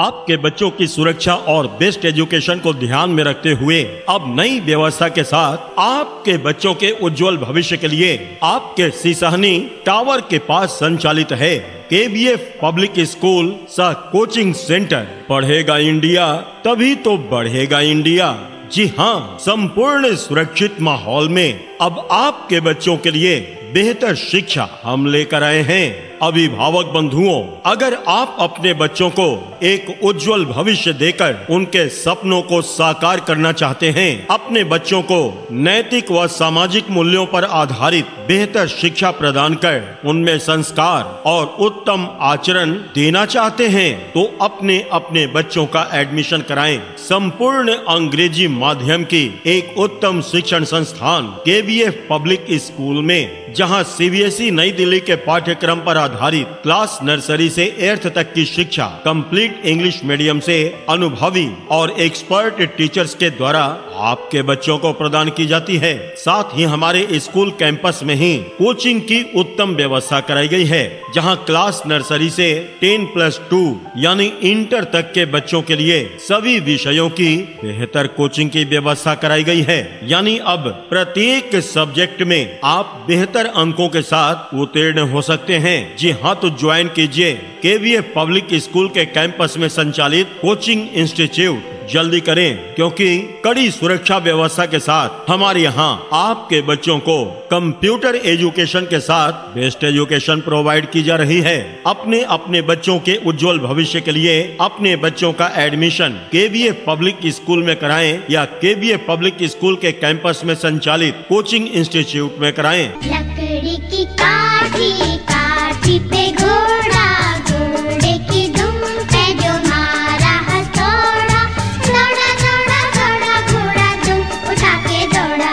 आपके बच्चों की सुरक्षा और बेस्ट एजुकेशन को ध्यान में रखते हुए अब नई व्यवस्था के साथ आपके बच्चों के उज्जवल भविष्य के लिए आपके सिसहनी टावर के पास संचालित है KBF पब्लिक स्कूल सह कोचिंग सेंटर। पढ़ेगा इंडिया तभी तो बढ़ेगा इंडिया। जी हाँ, संपूर्ण सुरक्षित माहौल में अब आपके बच्चों के लिए बेहतर शिक्षा हम लेकर आए हैं। अभिभावक बंधुओं, अगर आप अपने बच्चों को एक उज्जवल भविष्य देकर उनके सपनों को साकार करना चाहते हैं, अपने बच्चों को नैतिक व सामाजिक मूल्यों पर आधारित बेहतर शिक्षा प्रदान कर उनमें संस्कार और उत्तम आचरण देना चाहते हैं, तो अपने अपने बच्चों का एडमिशन कराएं संपूर्ण अंग्रेजी माध्यम की एक उत्तम शिक्षण संस्थान KBF पब्लिक स्कूल में, जहां CBSE नई दिल्ली के पाठ्यक्रम पर आधारित क्लास नर्सरी से 8th तक की शिक्षा कंप्लीट इंग्लिश मीडियम से अनुभवी और एक्सपर्ट टीचर्स के द्वारा आपके बच्चों को प्रदान की जाती है। साथ ही हमारे स्कूल कैंपस में ही कोचिंग की उत्तम व्यवस्था कराई गई है, जहां क्लास नर्सरी से 10+2 यानी इंटर तक के बच्चों के लिए सभी विषयों की बेहतर कोचिंग की व्यवस्था कराई गई है। यानी अब प्रत्येक सब्जेक्ट में आप बेहतर अंकों के साथ उत्तीर्ण हो सकते हैं। जी हाँ, तो ज्वाइन कीजिए KBF पब्लिक स्कूल के कैंपस में संचालित कोचिंग इंस्टीट्यूट। जल्दी करें, क्योंकि कड़ी सुरक्षा व्यवस्था के साथ हमारे यहाँ आपके बच्चों को कंप्यूटर एजुकेशन के साथ बेस्ट एजुकेशन प्रोवाइड की जा रही है। अपने अपने बच्चों के उज्जवल भविष्य के लिए अपने बच्चों का एडमिशन KBF पब्लिक स्कूल में कराएं या KBF पब्लिक स्कूल के कैंपस में संचालित कोचिंग इंस्टीट्यूट में कराएं। लकड़ी की काठी, काठी पे घोड़ा, घोड़े की दुम पे जो मारा हथौड़ा, दौड़ा दौड़ा दौड़ा घोड़ा दुम उठा के दौड़ा।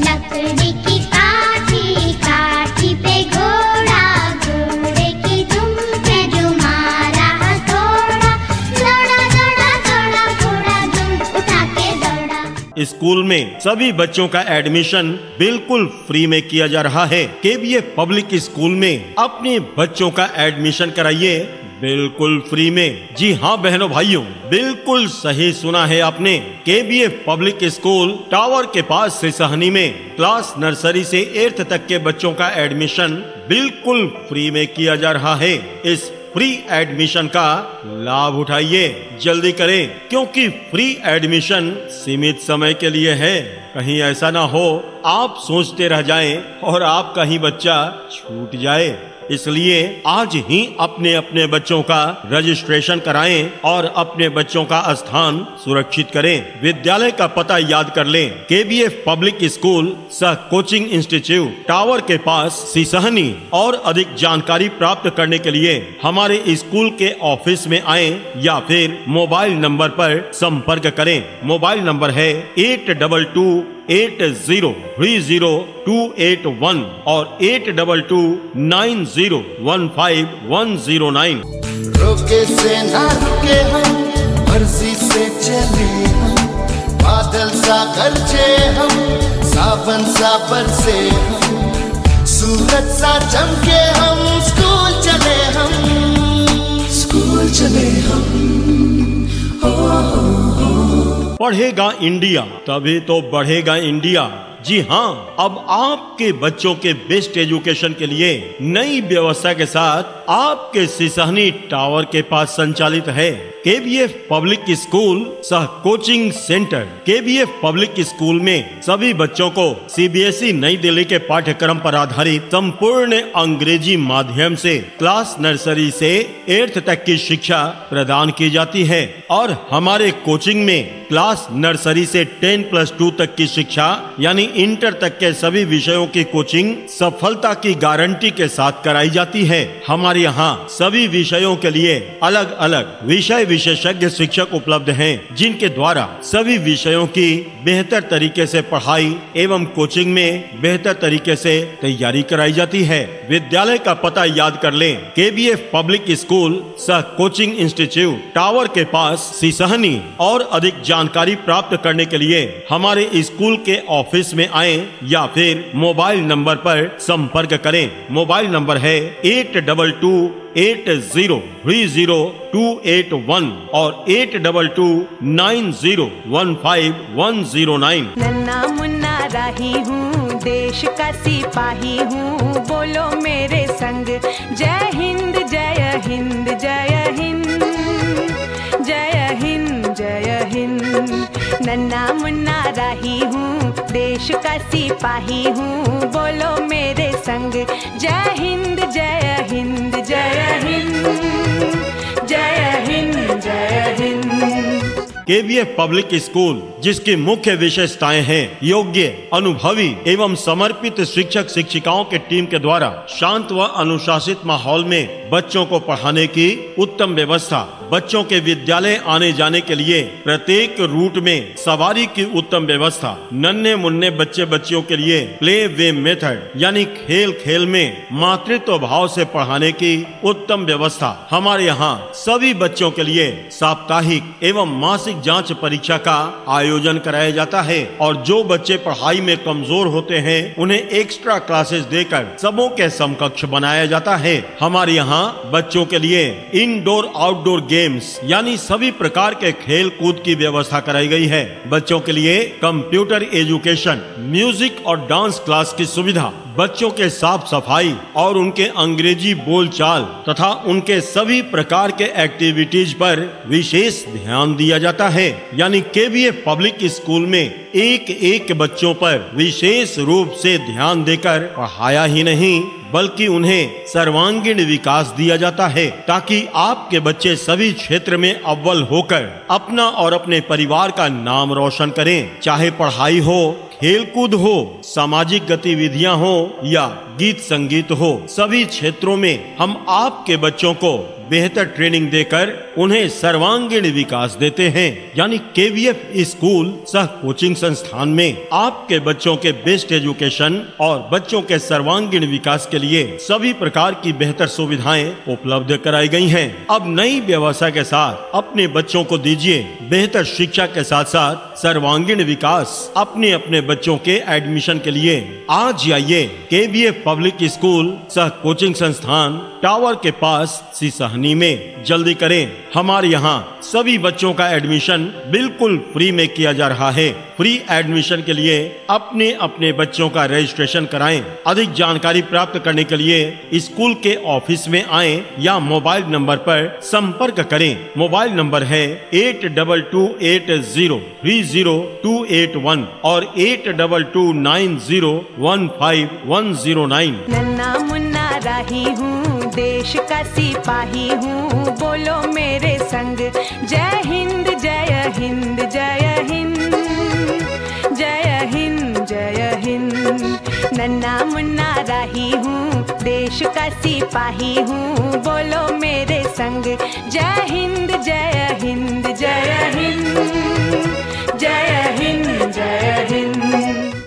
लकड़ी की काठी, काठी पे घोड़ा, घोड़े की दुम पे जो मारा हथौड़ा, दौड़ा दौड़ा दौड़ा घोड़ा दुम उठा के दौड़ा। स्कूल में सभी बच्चों का एडमिशन बिल्कुल फ्री में किया जा रहा है। KBF पब्लिक स्कूल में अपने बच्चों का एडमिशन कराइए बिल्कुल फ्री में। जी हाँ बहनों भाइयों, बिल्कुल सही सुना है आपने। KBF पब्लिक स्कूल टावर के पास सिसहनी में क्लास नर्सरी से 8th तक के बच्चों का एडमिशन बिल्कुल फ्री में किया जा रहा है। इस फ्री एडमिशन का लाभ उठाइए, जल्दी करें, क्योंकि फ्री एडमिशन सीमित समय के लिए है। कहीं ऐसा ना हो आप सोचते रह जाएं और आपका ही बच्चा छूट जाए। इसलिए आज ही अपने अपने बच्चों का रजिस्ट्रेशन कराएं और अपने बच्चों का स्थान सुरक्षित करें। विद्यालय का पता याद कर लें, KBF पब्लिक स्कूल सह कोचिंग इंस्टीट्यूट टावर के पास सिसहनी। और अधिक जानकारी प्राप्त करने के लिए हमारे स्कूल के ऑफिस में आएं या फिर मोबाइल नंबर पर संपर्क करें। मोबाइल नंबर है 8228030281 और 8229015109। रोके से ना रुके हम, मर्जी से चले हम, बादल सा गरजे हम, सावन सा बरसे हम, सूरज सा चमके हम, स्कूल चले हम, स्कूल चले हम। हो। पढ़ेगा इंडिया तभी तो बढ़ेगा इंडिया। जी हाँ, अब आपके बच्चों के बेस्ट एजुकेशन के लिए नई व्यवस्था के साथ आपके सिसहनी टावर के पास संचालित है KBF पब्लिक स्कूल सह coaching centre. KBF public school में सभी बच्चों को CBSE नई दिल्ली के पाठ्यक्रम पर आधारित संपूर्ण अंग्रेजी माध्यम से क्लास नर्सरी से 8th तक की शिक्षा प्रदान की जाती है और हमारे कोचिंग में क्लास नर्सरी से 10+2 तक की शिक्षा यानी इंटर तक के सभी विषयों की कोचिंग सफलता की गारंटी के साथ कराई जाती है। हमारे यहाँ सभी विषयों के लिए अलग अलग विषय विशेषज्ञ शिक्षक उपलब्ध हैं, जिनके द्वारा सभी विषयों की बेहतर तरीके से पढ़ाई एवं कोचिंग में बेहतर तरीके से तैयारी कराई जाती है। विद्यालय का पता याद कर लें, केबीएफ पब्लिक स्कूल सह कोचिंग इंस्टीट्यूट, टावर के पास, सिसहनी। और अधिक जानकारी प्राप्त करने के लिए हमारे स्कूल के ऑफिस में आएं या फिर मोबाइल नंबर पर संपर्क करें। मोबाइल नंबर है 8228030281 और 8229015109। नन्ना मुन्ना राही हूँ, देश का सिपाही हूँ, बोलो मेरे संग जय हिंद जय हिंद जय हिंद जय हिंद जय हिंद। नन्ना मुन्ना राही हूँ, देश का सिपाही हूँ, बोलो मेरे संग जय हिंद जय हिंद जय हिंद जय हिंद जय हिंद। केबीएफ पब्लिक स्कूल, जिसकी मुख्य विशेषताएं हैं योग्य, अनुभवी एवं समर्पित शिक्षक शिक्षिकाओं के टीम के द्वारा शांत व अनुशासित माहौल में बच्चों को पढ़ाने की उत्तम व्यवस्था, बच्चों के विद्यालय आने जाने के लिए प्रत्येक रूट में सवारी की उत्तम व्यवस्था, नन्हे मुन्ने बच्चे बच्चियों के लिए प्ले वे मेथड यानी खेल खेल में मातृत्व भाव से पढ़ाने की उत्तम व्यवस्था। हमारे यहाँ सभी बच्चों के लिए साप्ताहिक एवं मासिक जांच परीक्षा का आयोजन कराया जाता है और जो बच्चे पढ़ाई में कमजोर होते हैं उन्हें एक्स्ट्रा क्लासेस देकर सबों के समकक्ष बनाया जाता है। हमारे यहाँ बच्चों के लिए इनडोर आउटडोर गेम्स यानी सभी प्रकार के खेल कूद की व्यवस्था कराई गई है। बच्चों के लिए कंप्यूटर एजुकेशन, म्यूजिक और डांस क्लास की सुविधा, बच्चों के साफ सफाई और उनके अंग्रेजी बोलचाल तथा उनके सभी प्रकार के एक्टिविटीज पर विशेष ध्यान दिया जाता है। यानी केबीएफ पब्लिक स्कूल में एक एक बच्चों पर विशेष रूप से ध्यान देकर पढ़ाया ही नहीं बल्कि उन्हें सर्वांगीण विकास दिया जाता है, ताकि आपके बच्चे सभी क्षेत्र में अव्वल होकर अपना और अपने परिवार का नाम रोशन करें। चाहे पढ़ाई हो, खेलकूद हो, सामाजिक गतिविधियां हो या गीत संगीत हो, सभी क्षेत्रों में हम आपके बच्चों को बेहतर ट्रेनिंग देकर उन्हें सर्वांगीण विकास देते हैं। यानी केबीएफ स्कूल सह कोचिंग संस्थान में आपके बच्चों के बेस्ट एजुकेशन और बच्चों के सर्वांगीण विकास के लिए सभी प्रकार की बेहतर सुविधाएं उपलब्ध कराई गई हैं। अब नई व्यवस्था के साथ अपने बच्चों को दीजिए बेहतर शिक्षा के साथ साथ सर्वांगीण विकास। अपने अपने बच्चों के एडमिशन के लिए आज आइए केबीएफ पब्लिक स्कूल सह कोचिंग संस्थान, टावर के पास, सिसहनी में। जल्दी करें, हमारे यहाँ सभी बच्चों का एडमिशन बिल्कुल फ्री में किया जा रहा है। फ्री एडमिशन के लिए अपने अपने बच्चों का रजिस्ट्रेशन कराएं। अधिक जानकारी प्राप्त करने के लिए स्कूल के ऑफिस में आएं या मोबाइल नंबर पर संपर्क करें। मोबाइल नंबर है 8228030281 और 8229015109। नन्ना मुन्ना राही हूँ, देश का सिपाही हूँ, बोलो मेरे संग जय हिंद जय हिंद जय हिंद जय हिंद जय हिंद। नन्ना मुन्ना राही हूँ, देश का सिपाही हूँ, बोलो मेरे संग जय हिंद जय हिंद जय हिंद जय हिंद जय हिंद।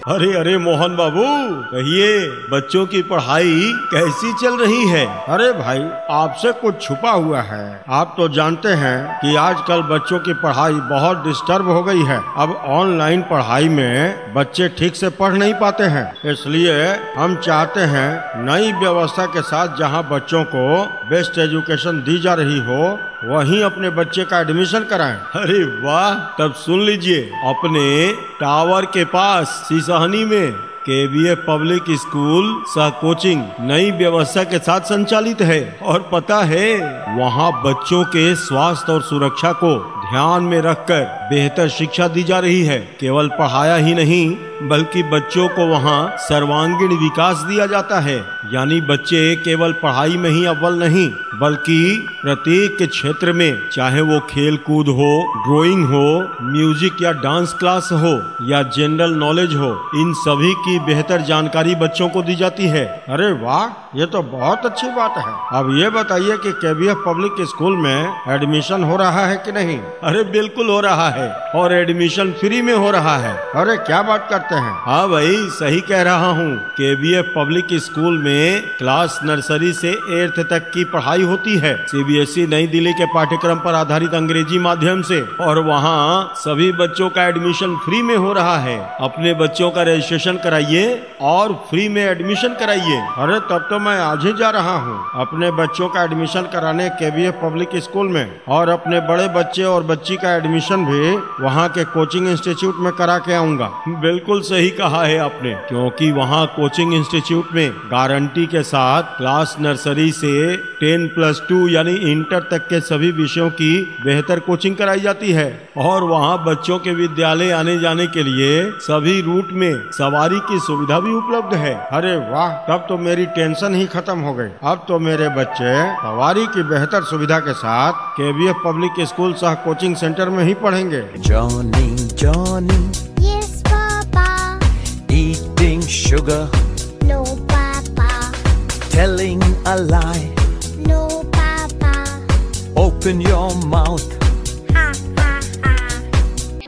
अरे अरे मोहन बाबू, कहिए बच्चों की पढ़ाई कैसी चल रही है? अरे भाई, आपसे कुछ छुपा हुआ है। आप तो जानते हैं कि आजकल बच्चों की पढ़ाई बहुत डिस्टर्ब हो गई है। अब ऑनलाइन पढ़ाई में बच्चे ठीक से पढ़ नहीं पाते हैं, इसलिए हम चाहते हैं नई व्यवस्था के साथ जहां बच्चों को बेस्ट एजुकेशन दी जा रही हो वहीं अपने बच्चे का एडमिशन कराएं। अरे वाह, तब सुन लीजिए, अपने टावर के पास सिसहनी में केबीएफ पब्लिक स्कूल सह कोचिंग नई व्यवस्था के साथ संचालित है और पता है वहाँ बच्चों के स्वास्थ्य और सुरक्षा को ध्यान में रखकर बेहतर शिक्षा दी जा रही है। केवल पढ़ाया ही नहीं बल्कि बच्चों को वहाँ सर्वांगीण विकास दिया जाता है। यानी बच्चे केवल पढ़ाई में ही अव्वल नहीं बल्कि प्रत्येक क्षेत्र में, चाहे वो खेल कूद हो, ड्राइंग हो, म्यूजिक या डांस क्लास हो या जनरल नॉलेज हो, इन सभी की बेहतर जानकारी बच्चों को दी जाती है। अरे वाह, ये तो बहुत अच्छी बात है। अब ये बताइए कि केबीएफ पब्लिक स्कूल में एडमिशन हो रहा है कि नहीं? अरे बिल्कुल हो रहा है, और एडमिशन फ्री में हो रहा है। अरे क्या बात करते हैं? हाँ भाई, सही कह रहा हूँ। केबीएफ पब्लिक स्कूल में क्लास नर्सरी से 8th तक की पढ़ाई होती है सीबीएसई नई दिल्ली के पाठ्यक्रम पर आधारित अंग्रेजी माध्यम से, और वहाँ सभी बच्चों का एडमिशन फ्री में हो रहा है। अपने बच्चों का रजिस्ट्रेशन कराइए और फ्री में एडमिशन कराइए। अरे तब तो मैं आज ही जा रहा हूँ अपने बच्चों का एडमिशन कराने केबीएफ पब्लिक स्कूल में, और अपने बड़े बच्चे और बच्ची का एडमिशन भी वहाँ के कोचिंग इंस्टीट्यूट में करा के आऊंगा। बिल्कुल सही कहा है आपने, क्योंकि वहाँ कोचिंग इंस्टीट्यूट में गारंटी के साथ क्लास नर्सरी से 10+2 यानी इंटर तक के सभी विषयों की बेहतर कोचिंग कराई जाती है, और वहाँ बच्चों के विद्यालय आने जाने के लिए सभी रूट में सवारी की सुविधा भी उपलब्ध है। अरे वाह, तब तो मेरी टेंशन ही खत्म हो गई। अब तो मेरे बच्चे सवारी की बेहतर सुविधा के साथ केबीएफ पब्लिक स्कूल सह कोचिंग सेंटर में ही पढ़ेंगे। Johnny, Johnny, Yes, Papa. eating sugar, No, Papa. telling a lie. No, Papa. Open your mouth. Ha, ha, ha.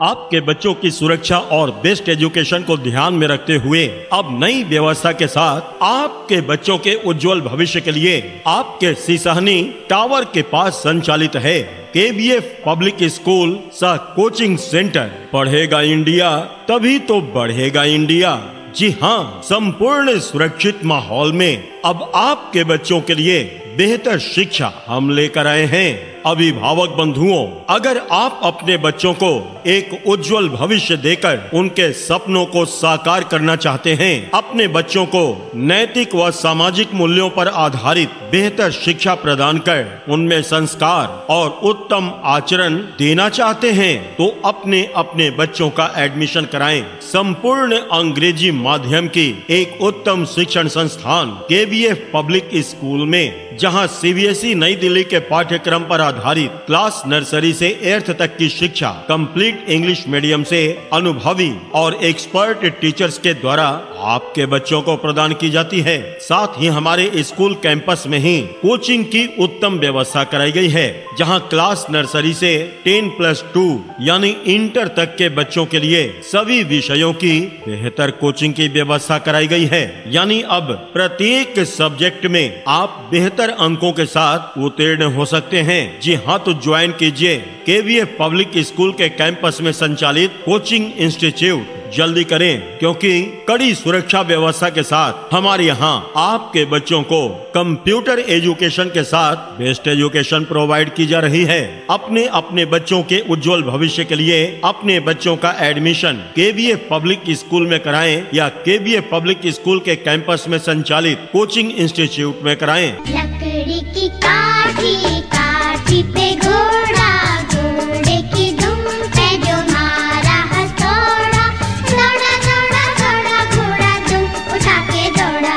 आपके बच्चों की सुरक्षा और बेस्ट एजुकेशन को ध्यान में रखते हुए अब नई व्यवस्था के साथ आपके बच्चों के उज्जवल भविष्य के लिए आपके सिसहनी टावर के पास संचालित है केबीएफ पब्लिक स्कूल सह कोचिंग सेंटर। पढ़ेगा इंडिया तभी तो बढ़ेगा इंडिया। जी हाँ, संपूर्ण सुरक्षित माहौल में अब आपके बच्चों के लिए बेहतर शिक्षा हम लेकर आए हैं। अभिभावक बंधुओं, अगर आप अपने बच्चों को एक उज्जवल भविष्य देकर उनके सपनों को साकार करना चाहते हैं, अपने बच्चों को नैतिक व सामाजिक मूल्यों पर आधारित बेहतर शिक्षा प्रदान कर उनमें संस्कार और उत्तम आचरण देना चाहते हैं, तो अपने अपने बच्चों का एडमिशन कराएं संपूर्ण अंग्रेजी माध्यम की एक उत्तम शिक्षण संस्थान केबीएफ पब्लिक स्कूल में, जहां सीबीएसई नई दिल्ली के पाठ्यक्रम पर आधारित क्लास नर्सरी से 8th तक की शिक्षा कंप्लीट इंग्लिश मीडियम से अनुभवी और एक्सपर्ट टीचर्स के द्वारा आपके बच्चों को प्रदान की जाती है। साथ ही हमारे स्कूल कैंपस में ही कोचिंग की उत्तम व्यवस्था कराई गई है, जहां क्लास नर्सरी से 10+2 यानी इंटर तक के बच्चों के लिए सभी विषयों की बेहतर कोचिंग की व्यवस्था कराई गई है। यानी अब प्रत्येक सब्जेक्ट में आप बेहतर अंकों के साथ उत्तीर्ण हो सकते हैं। जी हाँ, तो ज्वाइन कीजिए केबीएफ पब्लिक स्कूल के कैंपस में संचालित कोचिंग इंस्टीट्यूट। जल्दी करें, क्योंकि कड़ी सुरक्षा व्यवस्था के साथ हमारे यहाँ आपके बच्चों को कंप्यूटर एजुकेशन के साथ बेस्ट एजुकेशन प्रोवाइड की जा रही है। अपने अपने बच्चों के उज्जवल भविष्य के लिए अपने बच्चों का एडमिशन केबीएफ पब्लिक स्कूल में कराएं या केबीएफ पब्लिक स्कूल के कैंपस में संचालित कोचिंग इंस्टीट्यूट में कराएं। लकड़ी की काठी, काठी पे घोड़ा, घोड़े की दुम पे जो मारा हथौड़ा, दौड़ा दौड़ा दौड़ा घोड़ा दुम उठा के दौड़ा।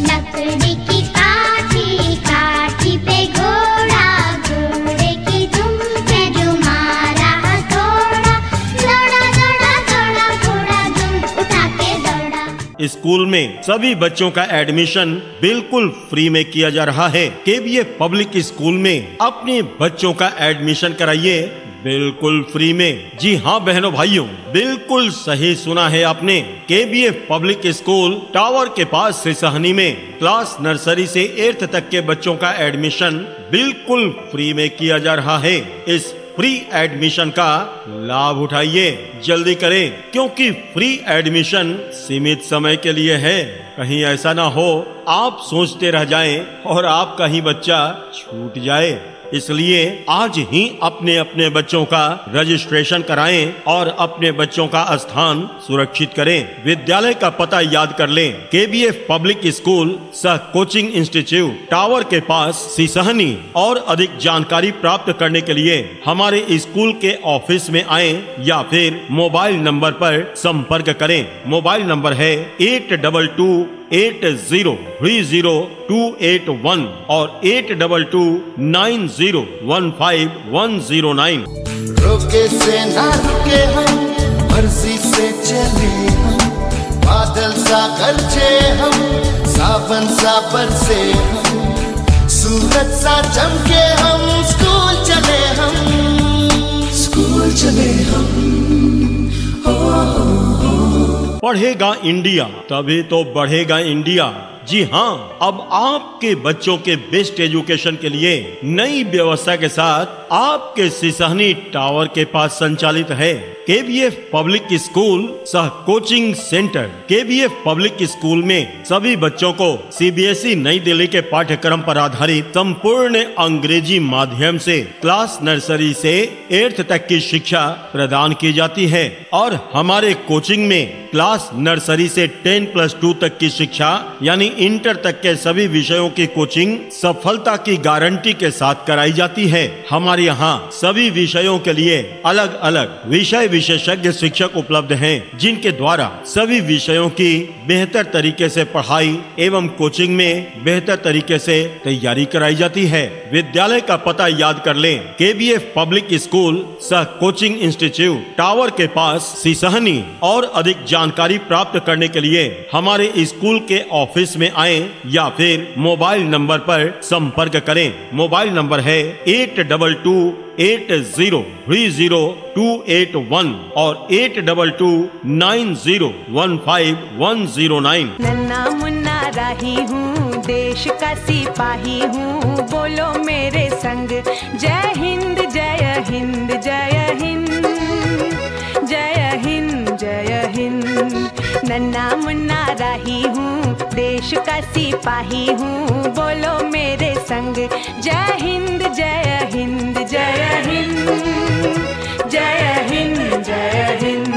लकड़ी की काठी, काठी पे घोड़ा, घोड़े की दुम पे जो मारा हथौड़ा, दौड़ा दौड़ा दौड़ा घोड़ा दुम उठा के दौड़ा। स्कूल में सभी बच्चों का एडमिशन बिल्कुल फ्री में किया जा रहा है। केबीएफ पब्लिक स्कूल में अपने बच्चों का एडमिशन कराइए बिल्कुल फ्री में। जी हाँ बहनों भाइयों, बिल्कुल सही सुना है आपने। केबीएफ पब्लिक स्कूल टावर के पास सिसहनी में क्लास नर्सरी से 8th तक के बच्चों का एडमिशन बिल्कुल फ्री में किया जा रहा है। इस फ्री एडमिशन का लाभ उठाइए, जल्दी करें, क्योंकि फ्री एडमिशन सीमित समय के लिए है। कहीं ऐसा ना हो आप सोचते रह जाएं और आपका ही बच्चा छूट जाए। इसलिए आज ही अपने अपने बच्चों का रजिस्ट्रेशन कराएं और अपने बच्चों का स्थान सुरक्षित करें। विद्यालय का पता याद कर लें। केबीएफ पब्लिक स्कूल सह कोचिंग इंस्टीट्यूट, टावर के पास, सिसहनी। और अधिक जानकारी प्राप्त करने के लिए हमारे स्कूल के ऑफिस में आएं या फिर मोबाइल नंबर पर संपर्क करें। मोबाइल नंबर है 8228030281 और 8229015109। रोके से ना रुके हम, मर्जी से चले हम, बादल सा गरजे हम, सावन सा बरसे हम, सूरज सा चमके हम, स्कूल चले हम, स्कूल चले हम। पढ़ेगा इंडिया तभी तो बढ़ेगा इंडिया। जी हाँ, अब आपके बच्चों के बेस्ट एजुकेशन के लिए नई व्यवस्था के साथ आपके सिसहनी टावर के पास संचालित है केबीएफ पब्लिक स्कूल सह कोचिंग सेंटर। केबीएफ पब्लिक स्कूल में सभी बच्चों को सीबीएसई नई दिल्ली के पाठ्यक्रम पर आधारित संपूर्ण अंग्रेजी माध्यम से क्लास नर्सरी से 8th तक की शिक्षा प्रदान की जाती है और हमारे कोचिंग में क्लास नर्सरी से 10+2 तक की शिक्षा यानी इंटर तक के सभी विषयों की कोचिंग सफलता की गारंटी के साथ कराई जाती है। हमारे यहाँ सभी विषयों के लिए अलग अलग विषय विशेषज्ञ शिक्षक उपलब्ध हैं, जिनके द्वारा सभी विषयों की बेहतर तरीके से पढ़ाई एवं कोचिंग में बेहतर तरीके से तैयारी कराई जाती है। विद्यालय का पता याद कर लें। केबीएफ पब्लिक स्कूल सह कोचिंग इंस्टीट्यूट, टावर के पास, सिसहनी। और अधिक जानकारी प्राप्त करने के लिए हमारे स्कूल के ऑफिस में आएं या फिर मोबाइल नंबर पर संपर्क करें। मोबाइल नंबर है 8228030281 और 8229015109। नन्ना मुन्ना राही हूँ, देश का सिपाही हूँ, बोलो मेरे संग जय हिंद जय हिंद जय हिंद जय हिंद जय हिंद। नन्ना मुन्ना राही हूँ, देश का सिपाही हूँ, बोलो मेरे संग जय हिंद जय हिंद जय हिंद जय हिंद जय हिंद।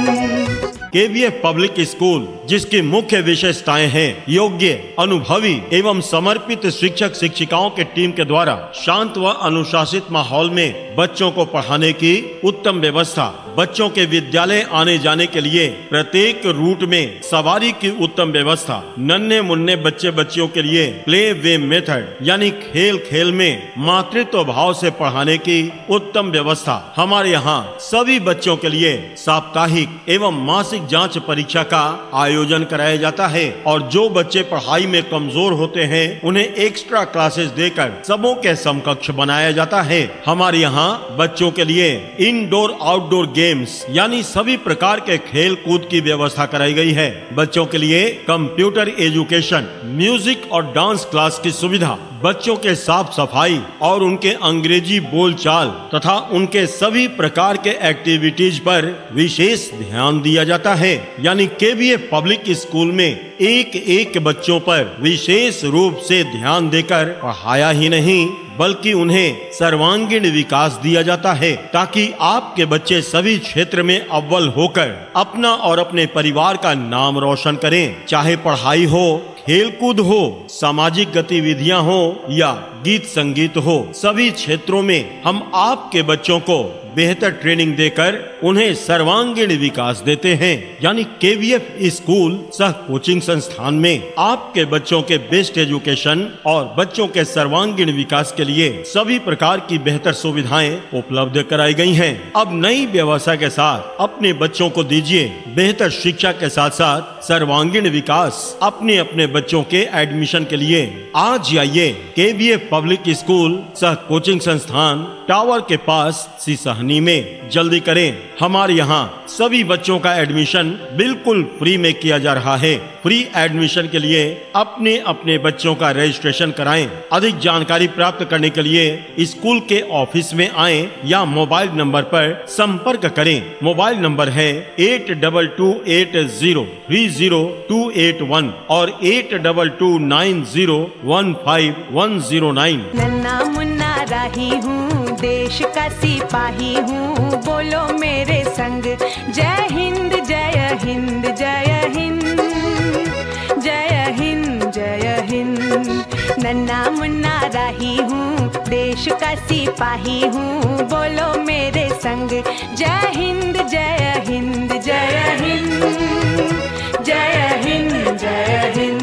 केबीएफ पब्लिक स्कूल, जिसकी मुख्य विशेषताएं हैं योग्य, अनुभवी एवं समर्पित शिक्षक शिक्षिकाओं के टीम के द्वारा शांत व अनुशासित माहौल में बच्चों को पढ़ाने की उत्तम व्यवस्था, बच्चों के विद्यालय आने जाने के लिए प्रत्येक रूट में सवारी की उत्तम व्यवस्था, नन्हे मुन्ने बच्चे बच्चियों के लिए प्ले वे मेथड यानी खेल खेल में मातृत्व भाव से पढ़ाने की उत्तम व्यवस्था। हमारे यहाँ सभी बच्चों के लिए साप्ताहिक एवं मासिक जांच परीक्षा का आयोजन कराया जाता है और जो बच्चे पढ़ाई में कमजोर होते हैं उन्हें एक्स्ट्रा क्लासेस देकर सबों के समकक्ष बनाया जाता है। हमारे यहाँ बच्चों के लिए इंडोर आउटडोर गेम्स यानी सभी प्रकार के खेल कूद की व्यवस्था कराई गई है। बच्चों के लिए कंप्यूटर एजुकेशन, म्यूजिक और डांस क्लास की सुविधा, बच्चों के साफ सफाई और उनके अंग्रेजी बोलचाल तथा उनके सभी प्रकार के एक्टिविटीज पर विशेष ध्यान दिया जाता है। यानी केबीएफ पब्लिक स्कूल में एक एक बच्चों पर विशेष रूप से ध्यान देकर पढ़ाया ही नहीं बल्कि उन्हें सर्वांगीण विकास दिया जाता है ताकि आपके बच्चे सभी क्षेत्र में अव्वल होकर अपना और अपने परिवार का नाम रोशन करें। चाहे पढ़ाई हो, खेलकूद हो, सामाजिक गतिविधियां हो या गीत संगीत हो, सभी क्षेत्रों में हम आपके बच्चों को बेहतर ट्रेनिंग देकर उन्हें सर्वांगीण विकास देते हैं। यानी केबीएफ स्कूल सह कोचिंग संस्थान में आपके बच्चों के बेस्ट एजुकेशन और बच्चों के सर्वांगीण विकास के लिए सभी प्रकार की बेहतर सुविधाएं उपलब्ध कराई गई हैं। अब नई व्यवस्था के साथ अपने बच्चों को दीजिए बेहतर शिक्षा के साथ साथ सर्वांगीण विकास। अपने अपने बच्चों के एडमिशन के लिए आज आइए केबीएफ पब्लिक स्कूल सह कोचिंग संस्थान, टावर के पास, सिसहनी में। जल्दी करें, हमारे यहाँ सभी बच्चों का एडमिशन बिल्कुल फ्री में किया जा रहा है। फ्री एडमिशन के लिए अपने अपने बच्चों का रजिस्ट्रेशन कराएं। अधिक जानकारी प्राप्त करने के लिए स्कूल के ऑफिस में आएं या मोबाइल नंबर पर संपर्क करें। मोबाइल नंबर है 8228030281 और 8229015109। नन्ना मुन्ना राही हूँ, देश का सिपाही हूँ, बोलो मेरे संग जय हिंद जय हिंद जय हिंद जय हिंद जय हिंद। नन्ना मुन्ना राही हूँ, देश का सिपाही हूँ, बोलो मेरे संग जय हिंद जय हिंद जय हिंद जय हिंद जय हिंद।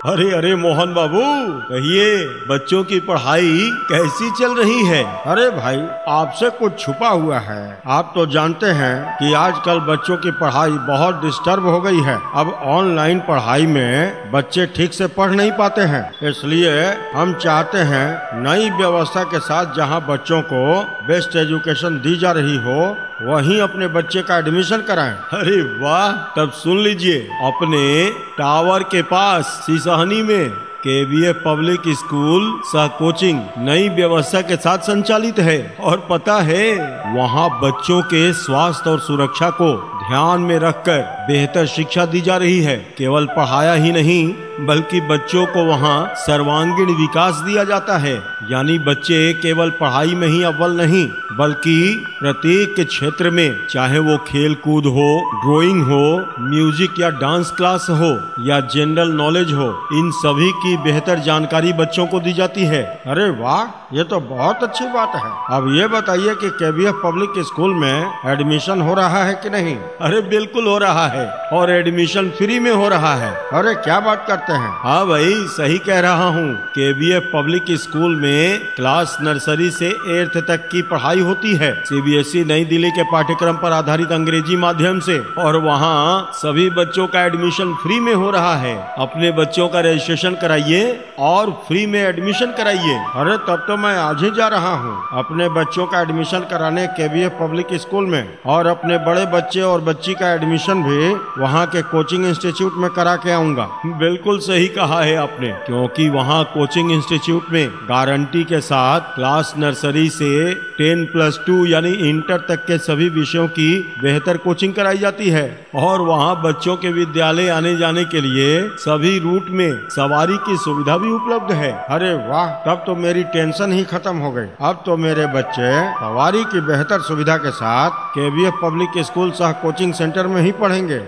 अरे अरे मोहन बाबू, कहिए बच्चों की पढ़ाई कैसी चल रही है? अरे भाई, आपसे कुछ छुपा हुआ है। आप तो जानते हैं कि आजकल बच्चों की पढ़ाई बहुत डिस्टर्ब हो गई है। अब ऑनलाइन पढ़ाई में बच्चे ठीक से पढ़ नहीं पाते हैं, इसलिए हम चाहते हैं नई व्यवस्था के साथ जहां बच्चों को बेस्ट एजुकेशन दी जा रही हो, वहीं अपने बच्चे का एडमिशन कराएं। अरे वाह, तब सुन लीजिए, अपने टावर के पास सिसहनी में KBF पब्लिक स्कूल सह कोचिंग नई व्यवस्था के साथ संचालित है। और पता है, वहाँ बच्चों के स्वास्थ्य और सुरक्षा को ध्यान में रखकर बेहतर शिक्षा दी जा रही है। केवल पढ़ाया ही नहीं, बल्कि बच्चों को वहाँ सर्वांगीण विकास दिया जाता है। यानी बच्चे केवल पढ़ाई में ही अव्वल नहीं, बल्कि प्रत्येक के क्षेत्र में, चाहे वो खेल कूद हो, ड्राइंग हो, म्यूजिक या डांस क्लास हो या जनरल नॉलेज हो, इन सभी की बेहतर जानकारी बच्चों को दी जाती है। अरे वाह, ये तो बहुत अच्छी बात है। अब ये बताइए कि KBF पब्लिक स्कूल में एडमिशन हो रहा है कि नहीं? अरे बिल्कुल हो रहा है, और एडमिशन फ्री में हो रहा है। अरे क्या बात करते हैं? हाँ भाई, सही कह रहा हूँ। KBF पब्लिक स्कूल में क्लास नर्सरी से 8th तक की पढ़ाई होती है, CBSE नई दिल्ली के पाठ्यक्रम पर आधारित अंग्रेजी माध्यम से, और वहाँ सभी बच्चों का एडमिशन फ्री में हो रहा है। अपने बच्चों का रजिस्ट्रेशन कराइए और फ्री में एडमिशन कराइए। अरे तब तो मैं आज ही जा रहा हूँ अपने बच्चों का एडमिशन कराने KBF पब्लिक स्कूल में, और अपने बड़े बच्चे और बच्ची का एडमिशन भी वहाँ के कोचिंग इंस्टीट्यूट में करा के आऊंगा। बिल्कुल सही कहा है आपने, क्योंकि वहाँ कोचिंग इंस्टीट्यूट में गारंटी के साथ क्लास नर्सरी से 10+2 यानी इंटर तक के सभी विषयों की बेहतर कोचिंग कराई जाती है। और वहाँ बच्चों के विद्यालय आने जाने के लिए सभी रूट में सवारी की सुविधा भी उपलब्ध है। अरे वाह, तब तो मेरी टेंशन ही खत्म हो गई। अब तो मेरे बच्चे सवारी की बेहतर सुविधा के साथ KBF पब्लिक स्कूल सह कोचिंग सेंटर में ही पढ़ेंगे।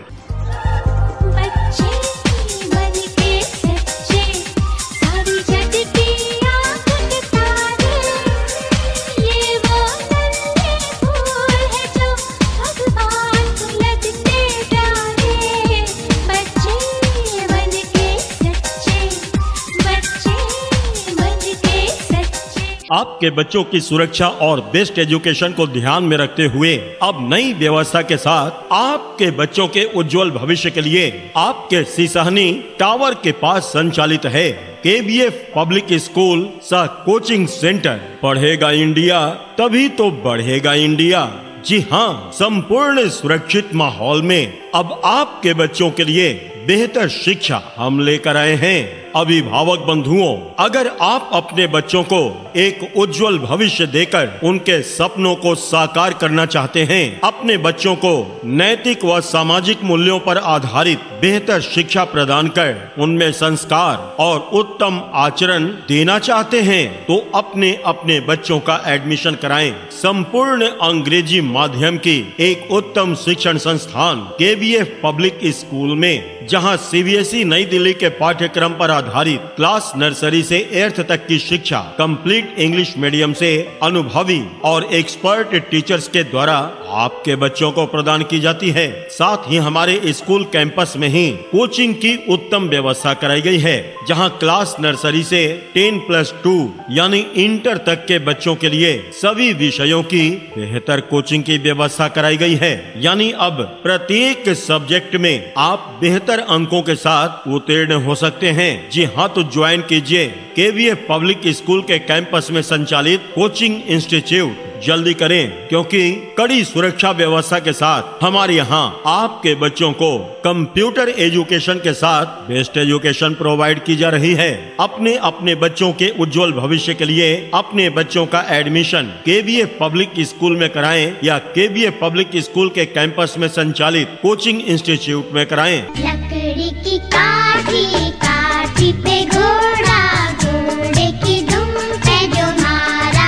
आपके बच्चों की सुरक्षा और बेस्ट एजुकेशन को ध्यान में रखते हुए अब नई व्यवस्था के साथ आपके बच्चों के उज्जवल भविष्य के लिए आपके सिसहनी टावर के पास संचालित है KBF पब्लिक स्कूल सह कोचिंग सेंटर। पढ़ेगा इंडिया तभी तो बढ़ेगा इंडिया। जी हाँ, संपूर्ण सुरक्षित माहौल में अब आपके बच्चों के लिए बेहतर शिक्षा हम लेकर आए हैं। अभिभावक बंधुओं, अगर आप अपने बच्चों को एक उज्जवल भविष्य देकर उनके सपनों को साकार करना चाहते हैं, अपने बच्चों को नैतिक व सामाजिक मूल्यों पर आधारित बेहतर शिक्षा प्रदान कर उनमें संस्कार और उत्तम आचरण देना चाहते हैं, तो अपने अपने बच्चों का एडमिशन कराएं संपूर्ण अंग्रेजी माध्यम की एक उत्तम शिक्षण संस्थान KBF पब्लिक स्कूल में, जहां CBSE नई दिल्ली के पाठ्यक्रम पर आधारित क्लास नर्सरी से 8th तक की शिक्षा कंप्लीट इंग्लिश मीडियम से अनुभवी और एक्सपर्ट टीचर्स के द्वारा आपके बच्चों को प्रदान की जाती है। साथ ही हमारे स्कूल कैंपस में ही कोचिंग की उत्तम व्यवस्था कराई गई है, जहां क्लास नर्सरी से 10+2 यानी इंटर तक के बच्चों के लिए सभी विषयों की बेहतर कोचिंग की व्यवस्था कराई गई है। यानी अब प्रत्येक सब्जेक्ट में आप बेहतर अंकों के साथ उत्तीर्ण हो सकते हैं। जी हाँ, तो ज्वाइन कीजिए KBF पब्लिक स्कूल के कैंपस में संचालित कोचिंग इंस्टीट्यूट। जल्दी करें, क्योंकि कड़ी सुरक्षा व्यवस्था के साथ हमारे यहाँ आपके बच्चों को कंप्यूटर एजुकेशन के साथ बेस्ट एजुकेशन प्रोवाइड की जा रही है। अपने अपने बच्चों के उज्जवल भविष्य के लिए अपने बच्चों का एडमिशन KBF पब्लिक स्कूल में कराएं या KBF पब्लिक स्कूल के कैंपस में संचालित कोचिंग इंस्टीट्यूट में कराएं। लकड़ी की काठी काठी पे घोड़ा, घोड़े की दुम पे जो मारा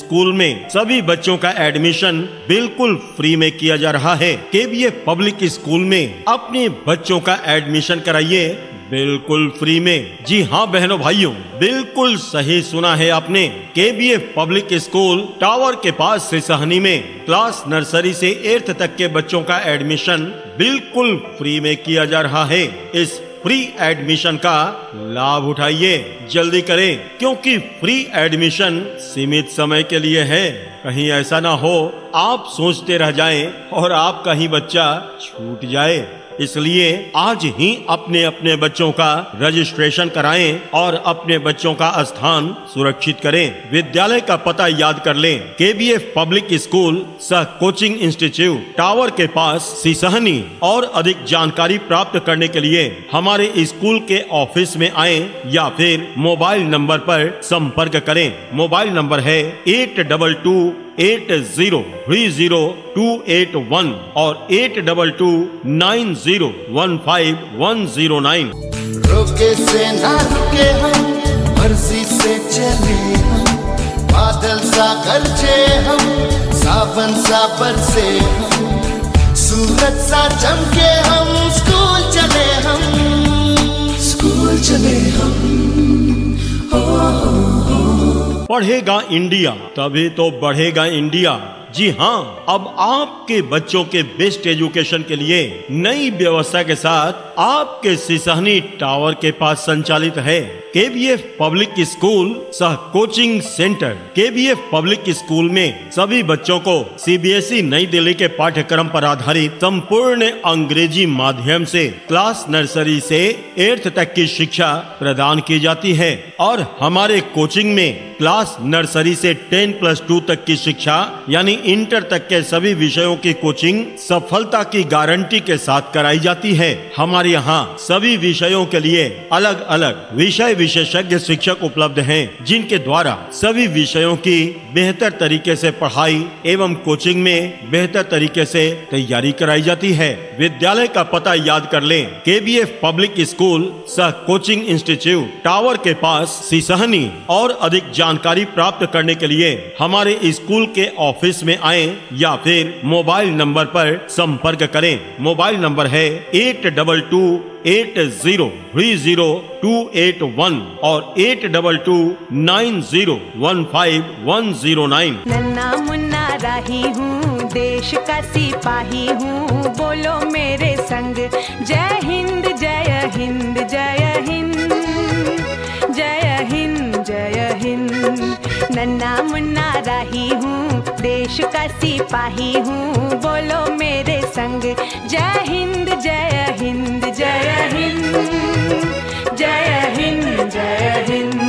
स्कूल में सभी बच्चों का एडमिशन बिल्कुल फ्री में किया जा रहा है। केबीएफ पब्लिक स्कूल में अपने बच्चों का एडमिशन कराइए बिल्कुल फ्री में। जी हाँ बहनों भाइयों, बिल्कुल सही सुना है आपने। केबीएफ पब्लिक स्कूल टावर के पास सिसहनी में क्लास नर्सरी से 8th तक के बच्चों का एडमिशन बिल्कुल फ्री में किया जा रहा है। इस फ्री एडमिशन का लाभ उठाइए, जल्दी करें, क्योंकि फ्री एडमिशन सीमित समय के लिए है। कहीं ऐसा ना हो आप सोचते रह जाएं और आपका ही बच्चा छूट जाए। इसलिए आज ही अपने अपने बच्चों का रजिस्ट्रेशन कराएं और अपने बच्चों का स्थान सुरक्षित करें। विद्यालय का पता याद कर लें, केबीएफ पब्लिक स्कूल सह कोचिंग इंस्टीट्यूट टावर के पास सिसहनी। और अधिक जानकारी प्राप्त करने के लिए हमारे स्कूल के ऑफिस में आएं या फिर मोबाइल नंबर पर संपर्क करें। मोबाइल नंबर है 8228030281 और 8229015109। रोके से ना रुके हम, मर्जी से चले हम, बादल सा गरजे हम, सावन सा बरसे हम, सूरज सा चमके हम, स्कूल चले हम, स्कूल चले हम। पढ़ेगा इंडिया तभी तो बढ़ेगा इंडिया। जी हाँ, अब आपके बच्चों के बेस्ट एजुकेशन के लिए नई व्यवस्था के साथ आपके सिसहनी टावर के पास संचालित है केबीएफ पब्लिक स्कूल सह कोचिंग सेंटर। केबीएफ पब्लिक स्कूल में सभी बच्चों को सीबीएसई नई दिल्ली के पाठ्यक्रम पर आधारित संपूर्ण अंग्रेजी माध्यम से क्लास नर्सरी से 8th तक की शिक्षा प्रदान की जाती है और हमारे कोचिंग में क्लास नर्सरी से 10+2 तक की शिक्षा यानी इंटर तक के सभी विषयों की कोचिंग सफलता की गारंटी के साथ कराई जाती है। हमारे यहाँ सभी विषयों के लिए अलग अलग विषय विशेषज्ञ शिक्षक उपलब्ध हैं, जिनके द्वारा सभी विषयों की बेहतर तरीके से पढ़ाई एवं कोचिंग में बेहतर तरीके से तैयारी कराई जाती है। विद्यालय का पता याद कर लें, केबीएफ पब्लिक स्कूल सह कोचिंग इंस्टीट्यूट टावर के पास सिसहनी। और अधिक जानकारी प्राप्त करने के लिए हमारे स्कूल के ऑफिस में आएं या फिर मोबाइल नंबर पर संपर्क करें। मोबाइल नंबर है 8228030281 और 8229015109। नन्ना मुन्ना राही हूँ, देश का सिपाही हूँ, बोलो मेरे संग जय हिंद जय हिंद जय हिंद जय हिंद जय हिंद। नन्ना मुन्ना राही हूँ, देश का सिपाही हूँ, बोलो मेरे संग जय हिंद जय हिंद जय हिंद जय हिंद जय हिंद।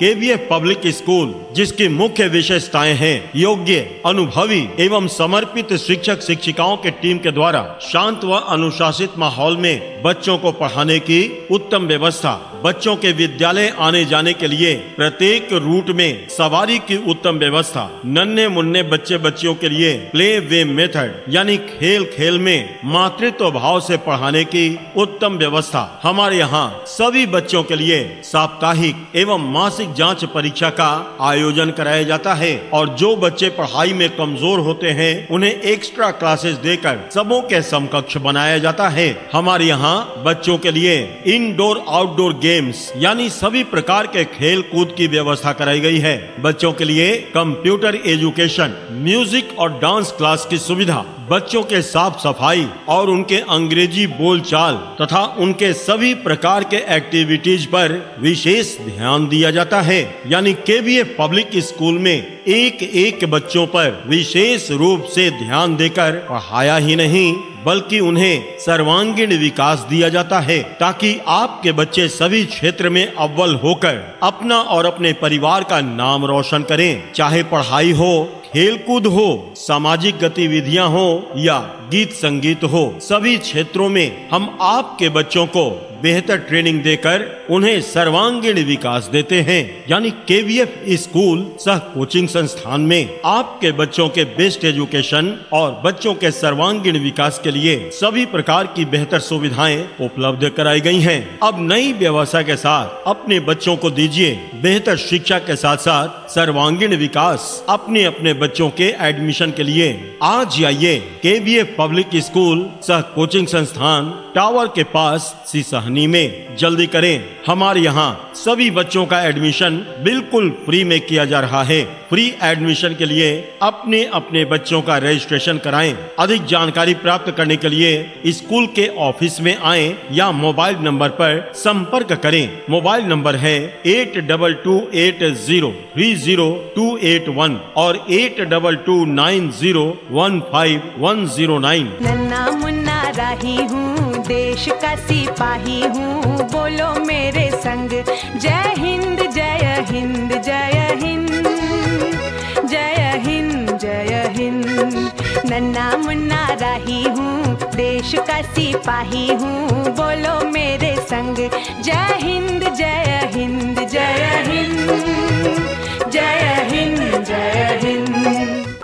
केबीएफ पब्लिक स्कूल जिसकी मुख्य विशेषताएं हैं योग्य, अनुभवी एवं समर्पित शिक्षक शिक्षिकाओं के टीम के द्वारा शांत व अनुशासित माहौल में बच्चों को पढ़ाने की उत्तम व्यवस्था, बच्चों के विद्यालय आने जाने के लिए प्रत्येक रूट में सवारी की उत्तम व्यवस्था, नन्हे मुन्ने बच्चे बच्चियों के लिए प्ले वे मेथड यानी खेल खेल में मातृत्व भाव से पढ़ाने की उत्तम व्यवस्था। हमारे यहाँ सभी बच्चों के लिए साप्ताहिक एवं मासिक जांच परीक्षा का आयोजन कराया जाता है और जो बच्चे पढ़ाई में कमजोर होते हैं उन्हें एक्स्ट्रा क्लासेस देकर सबों के समकक्ष बनाया जाता है। हमारे यहाँ बच्चों के लिए इंडोर आउटडोर गेम्स यानी सभी प्रकार के खेल कूद की व्यवस्था कराई गई है। बच्चों के लिए कंप्यूटर एजुकेशन, म्यूजिक और डांस क्लास की सुविधा, बच्चों के साफ सफाई और उनके अंग्रेजी बोलचाल तथा उनके सभी प्रकार के एक्टिविटीज पर विशेष ध्यान दिया जाता है। यानी केबीएफ पब्लिक स्कूल में एक एक बच्चों पर विशेष रूप से ध्यान देकर पढ़ाया ही नहीं बल्कि उन्हें सर्वांगीण विकास दिया जाता है ताकि आपके बच्चे सभी क्षेत्र में अव्वल होकर अपना और अपने परिवार का नाम रोशन करें। चाहे पढ़ाई हो, खेलकूद हो, सामाजिक गतिविधियां हो या गीत संगीत हो, सभी क्षेत्रों में हम आपके बच्चों को बेहतर ट्रेनिंग देकर उन्हें सर्वांगीण विकास देते हैं। यानी KVF स्कूल सह कोचिंग संस्थान में आपके बच्चों के बेस्ट एजुकेशन और बच्चों के सर्वांगीण विकास के लिए सभी प्रकार की बेहतर सुविधाएं उपलब्ध कराई गई हैं। अब नई व्यवस्था के साथ अपने बच्चों को दीजिए बेहतर शिक्षा के साथ साथ सर्वांगीण विकास। अपने अपने बच्चों के एडमिशन के लिए आज आइए KVF पब्लिक स्कूल सह कोचिंग संस्थान टावर के पास सिसहनी में। जल्दी करें, हमारे यहाँ सभी बच्चों का एडमिशन बिल्कुल फ्री में किया जा रहा है। फ्री एडमिशन के लिए अपने अपने बच्चों का रजिस्ट्रेशन कराएं। अधिक जानकारी प्राप्त करने के लिए स्कूल के ऑफिस में आएं या मोबाइल नंबर पर संपर्क करें। मोबाइल नंबर है 8228030281 और 8229015109। नन्ना मुन्ना राही हूँ, देश का सिपाही हूँ, बोलो मेरे संग जय हिंद जय हिंद जय हिंद जय हिंद जय हिंद। नन्ना मुन्ना राही हूँ, देश का सिपाही हूँ, बोलो मेरे संग जय हिंद जय हिंद जय हिंद जय हिंद जय हिंद।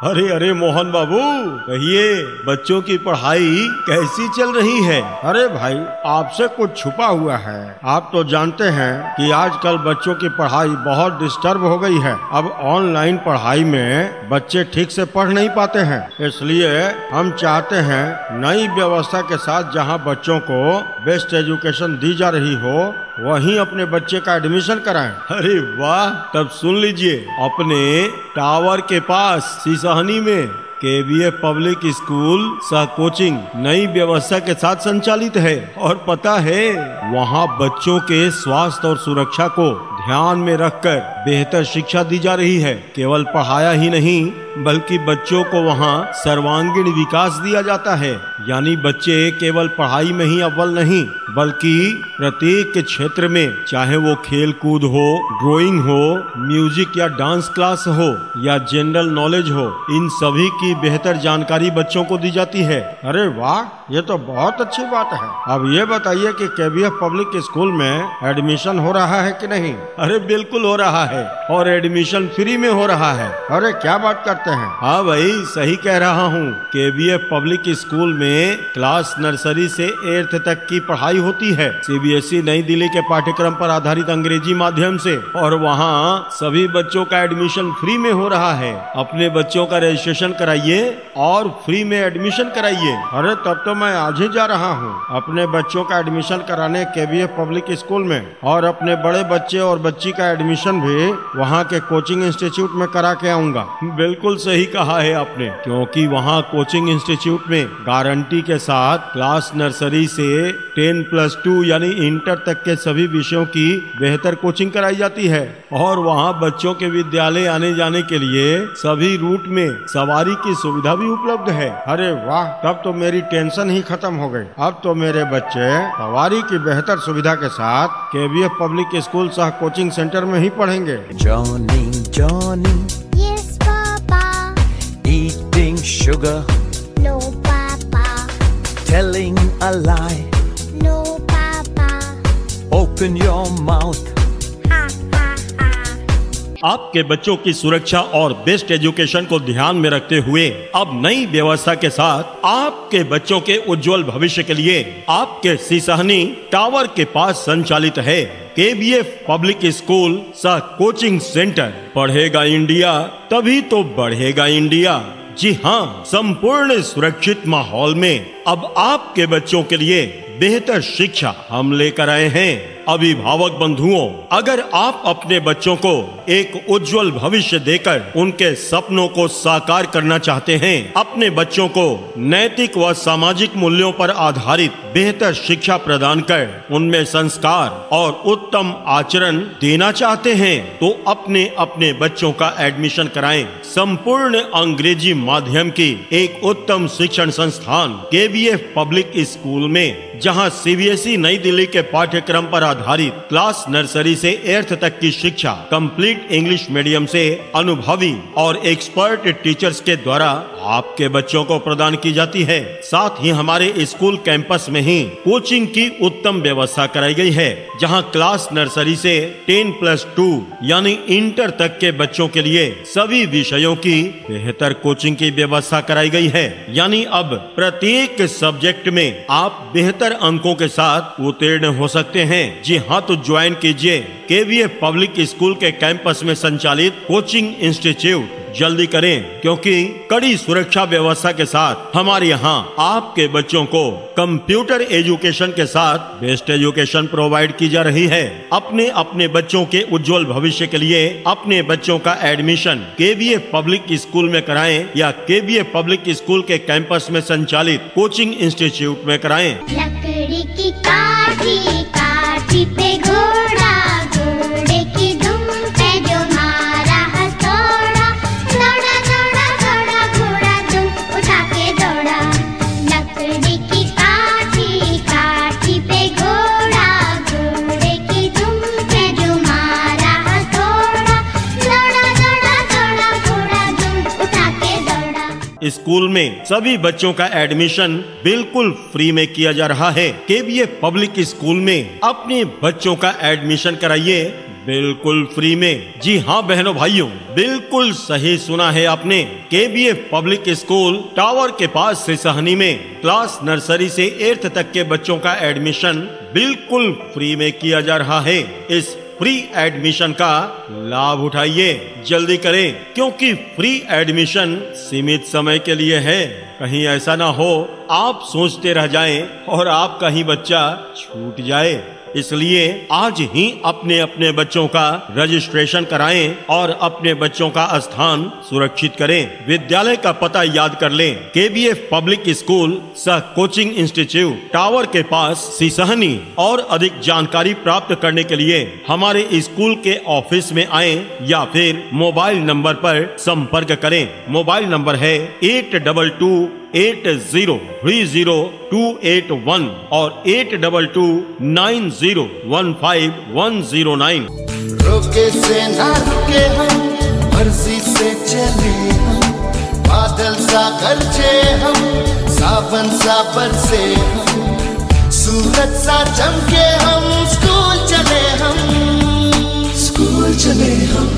अरे अरे मोहन बाबू, कहिए बच्चों की पढ़ाई कैसी चल रही है? अरे भाई, आपसे कुछ छुपा हुआ है। आप तो जानते हैं कि आजकल बच्चों की पढ़ाई बहुत डिस्टर्ब हो गई है। अब ऑनलाइन पढ़ाई में बच्चे ठीक से पढ़ नहीं पाते हैं, इसलिए हम चाहते हैं नई व्यवस्था के साथ जहां बच्चों को बेस्ट एजुकेशन दी जा रही हो वहीं अपने बच्चे का एडमिशन कराएं। अरे वाह, तब सुन लीजिए, अपने टावर के पास सिसहनी में KVF पब्लिक स्कूल सह कोचिंग नई व्यवस्था के साथ संचालित है। और पता है, वहाँ बच्चों के स्वास्थ्य और सुरक्षा को ध्यान में रखकर बेहतर शिक्षा दी जा रही है। केवल पढ़ाया ही नहीं बल्कि बच्चों को वहाँ सर्वांगीण विकास दिया जाता है। यानी बच्चे केवल पढ़ाई में ही अव्वल नहीं बल्कि प्रत्येक क्षेत्र में, चाहे वो खेल कूद हो, ड्राइंग हो, म्यूजिक या डांस क्लास हो या जनरल नॉलेज हो, इन सभी की बेहतर जानकारी बच्चों को दी जाती है। अरे वाह, ये तो बहुत अच्छी बात है। अब ये बताइए कि KVF पब्लिक स्कूल में एडमिशन हो रहा है कि नहीं? अरे बिल्कुल हो रहा है, और एडमिशन फ्री में हो रहा है। अरे क्या बात करते हैं? हाँ भाई, सही कह रहा हूँ। KVF पब्लिक स्कूल में क्लास नर्सरी से 8th तक की पढ़ाई होती है CBSE नई दिल्ली के पाठ्यक्रम पर आधारित अंग्रेजी माध्यम से, और वहाँ सभी बच्चों का एडमिशन फ्री में हो रहा है। अपने बच्चों का रजिस्ट्रेशन कराइए और फ्री में एडमिशन कराइए। अरे तब तो मैं आज ही जा रहा हूँ अपने बच्चों का एडमिशन कराने KVF पब्लिक स्कूल में, और अपने बड़े बच्चे और बच्ची का एडमिशन भी वहाँ के कोचिंग इंस्टीट्यूट में करा के आऊंगा। बिल्कुल सही कहा है आपने, क्योंकि वहाँ कोचिंग इंस्टीट्यूट में गारंटी के साथ क्लास नर्सरी से 10+2 यानी इंटर तक के सभी विषयों की बेहतर कोचिंग कराई जाती है। और वहाँ बच्चों के विद्यालय आने जाने के लिए सभी रूट में सवारी की सुविधा भी उपलब्ध है। अरे वाह, तब तो मेरी टेंशन ही खत्म हो गई। अब तो मेरे बच्चे सवारी की बेहतर सुविधा के साथ KVF पब्लिक स्कूल सह कोचिंग सेंटर में ही पढ़ेंगे। Johnny, Johnny, Yes, Papa. eating sugar, No, Papa. telling a lie. No, Papa. Open your mouth. Ha, ha, ha. आपके बच्चों की सुरक्षा और बेस्ट एजुकेशन को ध्यान में रखते हुए अब नई व्यवस्था के साथ आपके बच्चों के उज्जवल भविष्य के लिए आपके सिसहनी टावर के पास संचालित है KVF पब्लिक स्कूल सह कोचिंग सेंटर। पढ़ेगा इंडिया तभी तो बढ़ेगा इंडिया। जी हाँ, संपूर्ण सुरक्षित माहौल में अब आपके बच्चों के लिए बेहतर शिक्षा हम लेकर आए हैं। अभिभावक बंधुओं, अगर आप अपने बच्चों को एक उज्जवल भविष्य देकर उनके सपनों को साकार करना चाहते हैं, अपने बच्चों को नैतिक व सामाजिक मूल्यों पर आधारित बेहतर शिक्षा प्रदान कर उनमें संस्कार और उत्तम आचरण देना चाहते हैं, तो अपने अपने बच्चों का एडमिशन कराएं संपूर्ण अंग्रेजी माध्यम की एक उत्तम शिक्षण संस्थान KVF पब्लिक स्कूल में, जहां CBSE नई दिल्ली के पाठ्यक्रम पर आधारित क्लास नर्सरी से 8th तक की शिक्षा कंप्लीट इंग्लिश मीडियम से अनुभवी और एक्सपर्ट टीचर्स के द्वारा आपके बच्चों को प्रदान की जाती है। साथ ही हमारे स्कूल कैंपस में ही कोचिंग की उत्तम व्यवस्था कराई गई है, जहां क्लास नर्सरी से 10+2 यानी इंटर तक के बच्चों के लिए सभी विषयों की बेहतर कोचिंग की व्यवस्था कराई गई है। यानी अब प्रत्येक सब्जेक्ट में आप बेहतर अंकों के साथ उत्तीर्ण हो सकते हैं। जी हाँ, तो ज्वाइन कीजिए केवीए पब्लिक स्कूल के कैंपस में संचालित कोचिंग इंस्टीट्यूट। जल्दी करें, क्योंकि कड़ी सुरक्षा व्यवस्था के साथ हमारे यहाँ आपके बच्चों को कंप्यूटर एजुकेशन के साथ बेस्ट एजुकेशन प्रोवाइड की जा रही है। अपने अपने बच्चों के उज्जवल भविष्य के लिए अपने बच्चों का एडमिशन केवीए पब्लिक स्कूल में कराएं या केवीए पब्लिक स्कूल के कैंपस में संचालित कोचिंग इंस्टीट्यूट में कराएं। लकड़ी की काठी, काठी पे घोड़ा, घोड़े की दुम पे जो मारा हथौड़ा, दौड़ा दौड़ा दौड़ा घोड़ा दुम उठा के दौड़ा। लकड़ी की काठी, काठी पे घोड़ा, घोड़े की दुम पे जो मारा हथौड़ा, दौड़ा दौड़ा दौड़ा घोड़ा दुम उठा के दौड़ा। स्कूल में सभी बच्चों का एडमिशन बिल्कुल फ्री में किया जा रहा है। केवीए पब्लिक स्कूल में अपने बच्चों का एडमिशन कराइए बिल्कुल फ्री में। जी हाँ बहनों भाइयों, बिल्कुल सही सुना है आपने। केवीए पब्लिक स्कूल टावर के पास सिसहनी में क्लास नर्सरी से 8th तक के बच्चों का एडमिशन बिल्कुल फ्री में किया जा रहा है। इस फ्री एडमिशन का लाभ उठाइए, जल्दी करें, क्योंकि फ्री एडमिशन सीमित समय के लिए है। कहीं ऐसा ना हो आप सोचते रह जाएं और आपका ही बच्चा छूट जाए। इसलिए आज ही अपने अपने बच्चों का रजिस्ट्रेशन कराएं और अपने बच्चों का स्थान सुरक्षित करें। विद्यालय का पता याद कर लें, केवीए पब्लिक स्कूल सह कोचिंग इंस्टीट्यूट टावर के पास सिसहनी। और अधिक जानकारी प्राप्त करने के लिए हमारे स्कूल के ऑफिस में आएं या फिर मोबाइल नंबर पर संपर्क करें। मोबाइल नंबर है 8228030281 और 8229015109। रोके से ना रुके हम, मर्जी से चले हम, बादल सा गरजे हम, सावन सा बरसे हम, सूरज सा चमके हम, स्कूल चले हम, स्कूल चले हम।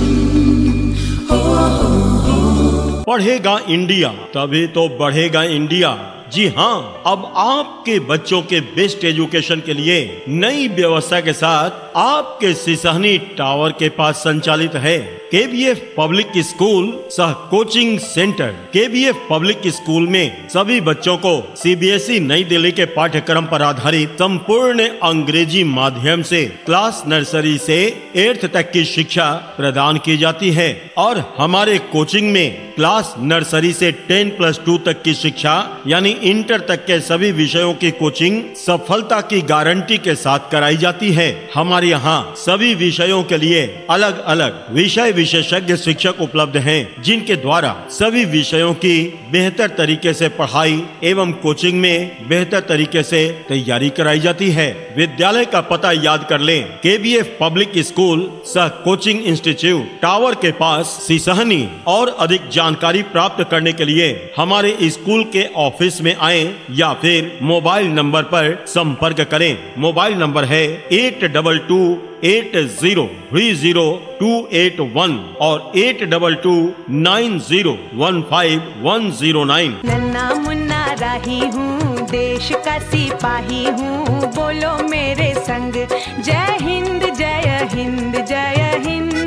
पढ़ेगा इंडिया तभी तो बढ़ेगा इंडिया। जी हाँ, अब आपके बच्चों के बेस्ट एजुकेशन के लिए नई व्यवस्था के साथ आपके सिसहनी टावर के पास संचालित है केवीए पब्लिक स्कूल सह coaching centre. KVA public school में सभी बच्चों को सीबीएसई नई दिल्ली के पाठ्यक्रम पर आधारित संपूर्ण अंग्रेजी माध्यम से क्लास नर्सरी से 8th तक की शिक्षा प्रदान की जाती है। और हमारे कोचिंग में क्लास नर्सरी से 10+2 तक की शिक्षा यानी इंटर तक के सभी विषयों की कोचिंग सफलता की गारंटी के साथ कराई जाती है। हमारे यहाँ सभी विषयों के लिए अलग अलग विषय विशेषज्ञ शिक्षक उपलब्ध हैं, जिनके द्वारा सभी विषयों की बेहतर तरीके से पढ़ाई एवं कोचिंग में बेहतर तरीके से तैयारी कराई जाती है। विद्यालय का पता याद कर लें, केवीए पब्लिक स्कूल सह कोचिंग इंस्टीट्यूट टावर के पास सिसहनी। और अधिक जानकारी प्राप्त करने के लिए हमारे स्कूल के ऑफिस में आएं या फिर मोबाइल नंबर पर संपर्क करें। मोबाइल नंबर है 8228030281 और 8229015109। नन्ना मुन्ना राही हूँ, देश का सिपाही हूँ, बोलो मेरे संग जय हिंद जय हिंद जय हिंद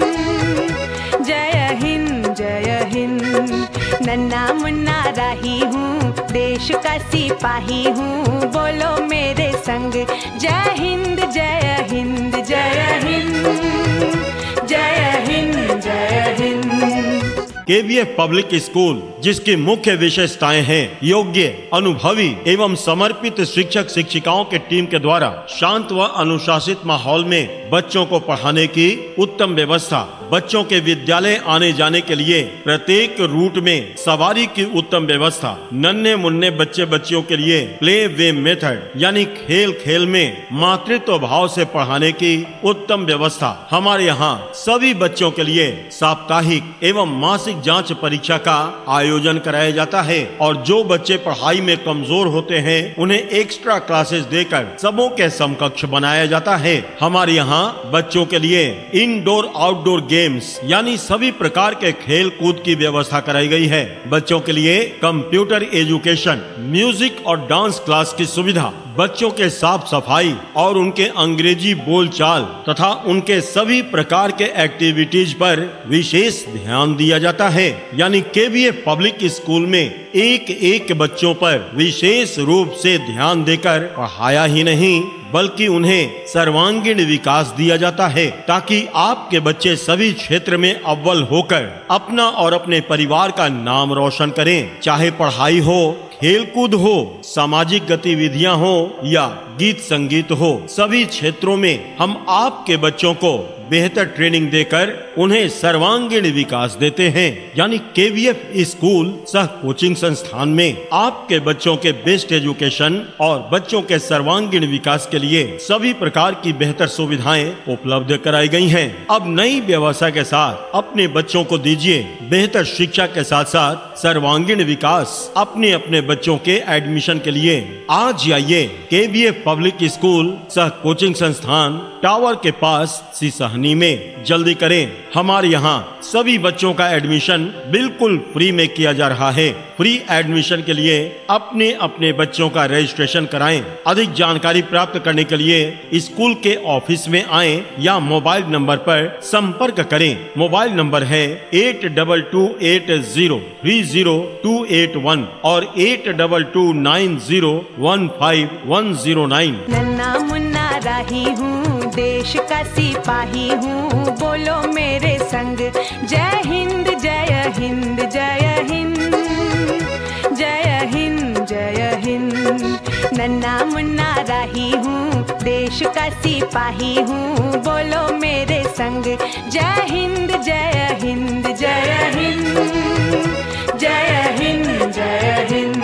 जय हिंद जय हिंद। नन्ना मुन्ना राही हूँ, देश का सिपाही हूँ, बोलो मेरे संग जय हिंद जय हिंद जय हिंद जय हिंद जय हिंद। केवीएफ पब्लिक स्कूल, जिसकी मुख्य विशेषताएं हैं योग्य, अनुभवी एवं समर्पित शिक्षक शिक्षिकाओं के टीम के द्वारा शांत व अनुशासित माहौल में बच्चों को पढ़ाने की उत्तम व्यवस्था, बच्चों के विद्यालय आने जाने के लिए प्रत्येक रूट में सवारी की उत्तम व्यवस्था, नन्हे मुन्ने बच्चे बच्चियों के लिए प्ले वे मेथड यानी खेल खेल में मातृत्व भाव से पढ़ाने की उत्तम व्यवस्था। हमारे यहाँ सभी बच्चों के लिए साप्ताहिक एवं मासिक जांच परीक्षा का आयोजन कराया जाता है और जो बच्चे पढ़ाई में कमजोर होते हैं उन्हें एक्स्ट्रा क्लासेस देकर सबों के समकक्ष बनाया जाता है। हमारे यहाँ बच्चों के लिए इंडोर आउटडोर गेम्स यानी सभी प्रकार के खेल कूद की व्यवस्था कराई गई है। बच्चों के लिए कंप्यूटर एजुकेशन, म्यूजिक और डांस क्लास की सुविधा, बच्चों के साफ सफाई और उनके अंग्रेजी बोलचाल तथा उनके सभी प्रकार के एक्टिविटीज पर विशेष ध्यान दिया जाता है। यानी केवीएफ पब्लिक स्कूल में एक एक बच्चों पर विशेष रूप से ध्यान देकर पढ़ाया ही नहीं बल्कि उन्हें सर्वांगीण विकास दिया जाता है ताकि आपके बच्चे सभी क्षेत्र में अव्वल होकर अपना और अपने परिवार का नाम रोशन करें। चाहे पढ़ाई हो, खेलकूद हो, सामाजिक गतिविधियां हो या गीत संगीत हो, सभी क्षेत्रों में हम आपके बच्चों को बेहतर ट्रेनिंग देकर उन्हें सर्वांगीण विकास देते हैं। यानी केवीएफ स्कूल सह कोचिंग संस्थान में आपके बच्चों के बेस्ट एजुकेशन और बच्चों के सर्वांगीण विकास के लिए सभी प्रकार की बेहतर सुविधाएं उपलब्ध कराई गई हैं। अब नई व्यवस्था के साथ अपने बच्चों को दीजिए बेहतर शिक्षा के साथ साथ सर्वांगीण विकास। अपने अपने बच्चों के एडमिशन के लिए आज आइए केवीएफ पब्लिक स्कूल सह कोचिंग संस्थान टावर के पास सिसहनी में। जल्दी करें, हमारे यहाँ सभी बच्चों का एडमिशन बिल्कुल फ्री में किया जा रहा है। फ्री एडमिशन के लिए अपने अपने बच्चों का रजिस्ट्रेशन कराएं। अधिक जानकारी प्राप्त करने के लिए स्कूल के ऑफिस में आएं या मोबाइल नंबर पर संपर्क करें। मोबाइल नंबर है 8228030281 और 8229015109। नन्ना मुन्ना राही हूँ, देश का सिपाही हूँ, बोलो मेरे संग जय हिंद जय हिंद जय हिंद जय हिंद जय हिंद। नन्ना मुन्ना राही हूँ, देश का सिपाही हूँ, बोलो मेरे संग जय हिंद जय हिंद जय हिंद जय हिंद जय हिंद।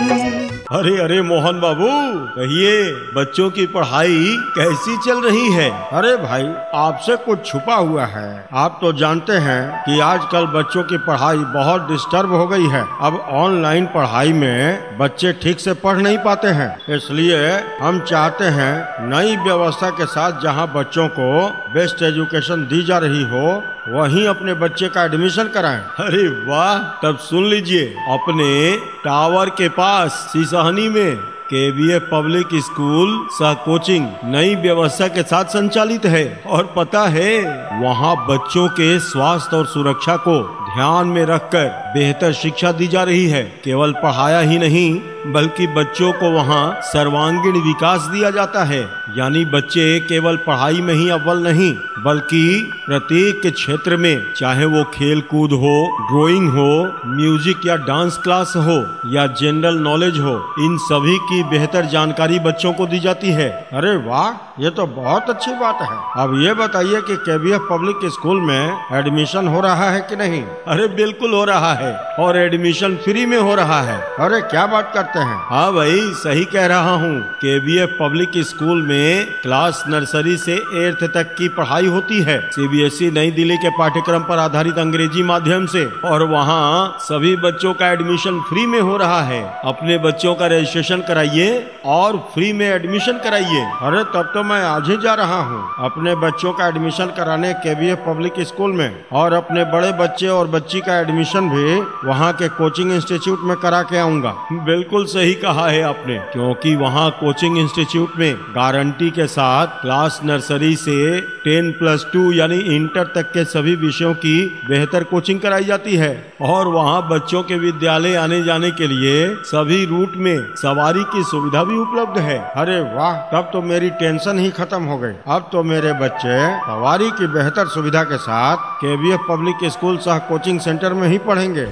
अरे अरे मोहन बाबू, कहिए बच्चों की पढ़ाई कैसी चल रही है? अरे भाई, आपसे कुछ छुपा हुआ है। आप तो जानते हैं कि आजकल बच्चों की पढ़ाई बहुत डिस्टर्ब हो गई है। अब ऑनलाइन पढ़ाई में बच्चे ठीक से पढ़ नहीं पाते हैं, इसलिए हम चाहते हैं नई व्यवस्था के साथ जहां बच्चों को बेस्ट एजुकेशन दी जा रही हो वहीं अपने बच्चे का एडमिशन कराएं। अरे वाह, तब सुन लीजिए, अपने टावर के पास सिसहनी में केवीएफ पब्लिक स्कूल सह कोचिंग नई व्यवस्था के साथ संचालित है और पता है वहाँ बच्चों के स्वास्थ्य और सुरक्षा को ध्यान में रखकर बेहतर शिक्षा दी जा रही है। केवल पढ़ाया ही नहीं बल्कि बच्चों को वहाँ सर्वांगीण विकास दिया जाता है। यानी बच्चे केवल पढ़ाई में ही अव्वल नहीं बल्कि प्रत्येक क्षेत्र में, चाहे वो खेल कूद हो, ड्राइंग हो, म्यूजिक या डांस क्लास हो या जनरल नॉलेज हो, इन सभी की बेहतर जानकारी बच्चों को दी जाती है। अरे वाह, ये तो बहुत अच्छी बात है। अब ये बताइए कि केवीएफ पब्लिक स्कूल में एडमिशन हो रहा है कि नहीं? अरे बिल्कुल हो रहा है और एडमिशन फ्री में हो रहा है। अरे क्या बात करते हैं? हाँ भाई, सही कह रहा हूँ। केवीएफ पब्लिक स्कूल में क्लास नर्सरी से 8th तक की पढ़ाई होती है सीबीएसई नई दिल्ली के पाठ्यक्रम पर आधारित अंग्रेजी माध्यम से, और वहाँ सभी बच्चों का एडमिशन फ्री में हो रहा है। अपने बच्चों का रजिस्ट्रेशन कराइए और फ्री में एडमिशन कराइए। अरे तब तो मैं आज ही जा रहा हूँ अपने बच्चों का एडमिशन कराने केवीएफ पब्लिक स्कूल में, और अपने बड़े बच्चे और बच्ची का एडमिशन भी वहाँ के कोचिंग इंस्टीट्यूट में करा के आऊँगा। बिल्कुल सही कहा है आपने, क्योंकि वहाँ कोचिंग इंस्टीट्यूट में गारंटी के साथ क्लास नर्सरी से 10+2 यानी इंटर तक के सभी विषयों की बेहतर कोचिंग कराई जाती है। और वहाँ बच्चों के विद्यालय आने जाने के लिए सभी रूट में सवारी की सुविधा भी उपलब्ध है। अरे वाह, तब तो मेरी टेंशन ही खत्म हो गई। अब तो मेरे बच्चे सवारी की बेहतर सुविधा के साथ केवीएफ पब्लिक स्कूल सह कोचिंग सेंटर में ही पढ़ेंगे।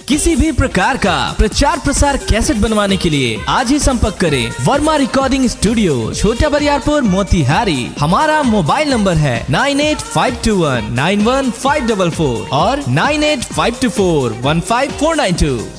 किसी भी प्रकार का प्रचार प्रसार कैसेट बनवाने के लिए आज ही संपर्क करें वर्मा रिकॉर्डिंग स्टूडियो, छोटा बरियारपुर, मोतिहारी। हमारा मोबाइल नंबर है 9852191544 और 9852415492।